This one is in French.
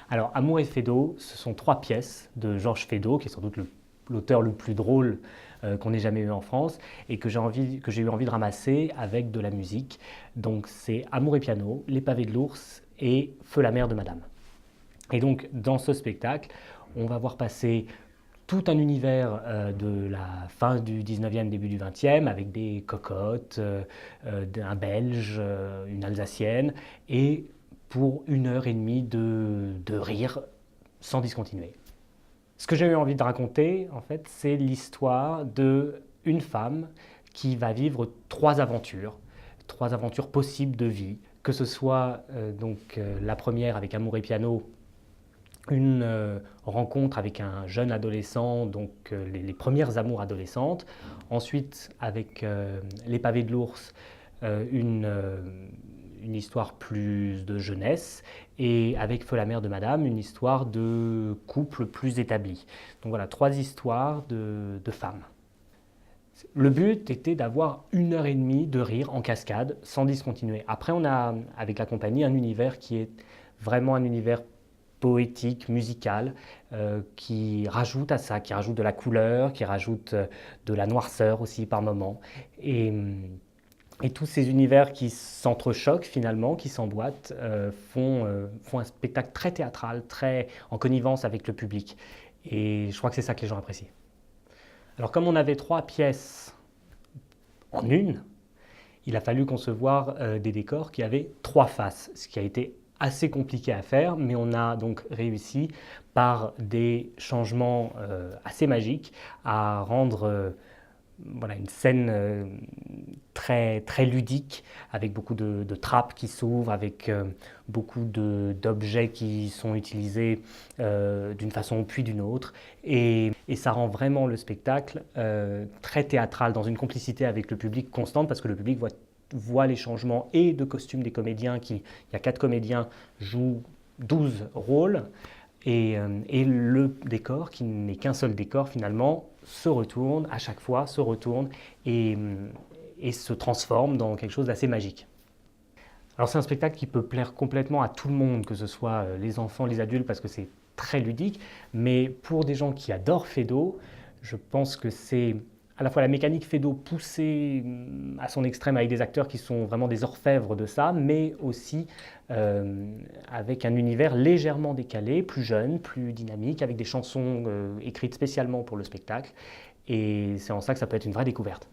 Alors, Amour et Feydeau, ce sont 3 pièces de Georges Feydeau, qui est sans doute l'auteur le plus drôle qu'on ait jamais eu en France, et que j'ai eu envie de ramasser avec de la musique. Donc, c'est Amour et piano, Les pavés de l'ours et Feu la mère de Madame. Et donc, dans ce spectacle, on va voir passer tout un univers de la fin du 19e, début du 20e, avec des cocottes, un Belge, une Alsacienne, et pour 1 heure et demie de rire sans discontinuer. Ce que j'ai eu envie de raconter, en fait, c'est l'histoire d'une femme qui va vivre 3 aventures possibles de vie, que ce soit la première avec Amour et piano, une rencontre avec un jeune adolescent, donc les premières amours adolescentes. Ensuite, avec Les pavés de l'ours, une histoire plus de jeunesse. Et avec Feu la mère de Madame, une histoire de couple plus établi. Donc voilà, 3 histoires de femmes. Le but était d'avoir 1 heure et demie de rire en cascade, sans discontinuer. Après, on a, avec la compagnie, un univers qui est vraiment un univers poétique, musical, qui rajoute à ça, qui rajoute de la couleur, qui rajoute de la noirceur aussi par moments. Et tous ces univers qui s'entrechoquent finalement, qui s'emboîtent, font un spectacle très théâtral, très en connivence avec le public. Et je crois que c'est ça que les gens apprécient. Alors comme on avait 3 pièces en une, il a fallu concevoir des décors qui avaient 3 faces, ce qui a été assez compliqué à faire, mais on a donc réussi par des changements assez magiques à rendre une scène très, très ludique, avec beaucoup de trappes qui s'ouvrent, avec beaucoup d'objets qui sont utilisés d'une façon puis d'une autre. Et ça rend vraiment le spectacle très théâtral, dans une complicité avec le public constante, parce que le public voit les changements et de costumes des comédiens, il y a 4 comédiens, jouent 12 rôles, et le décor, qui n'est qu'un seul décor finalement, se retourne à chaque fois, et, et se transforme dans quelque chose d'assez magique. Alors c'est un spectacle qui peut plaire complètement à tout le monde, que ce soit les enfants, les adultes, parce que c'est très ludique, mais pour des gens qui adorent Feydeau, je pense que c'est à la fois la mécanique Feydeau poussée à son extrême avec des acteurs qui sont vraiment des orfèvres de ça, mais aussi avec un univers légèrement décalé, plus jeune, plus dynamique, avec des chansons écrites spécialement pour le spectacle. Et c'est en ça que ça peut être une vraie découverte.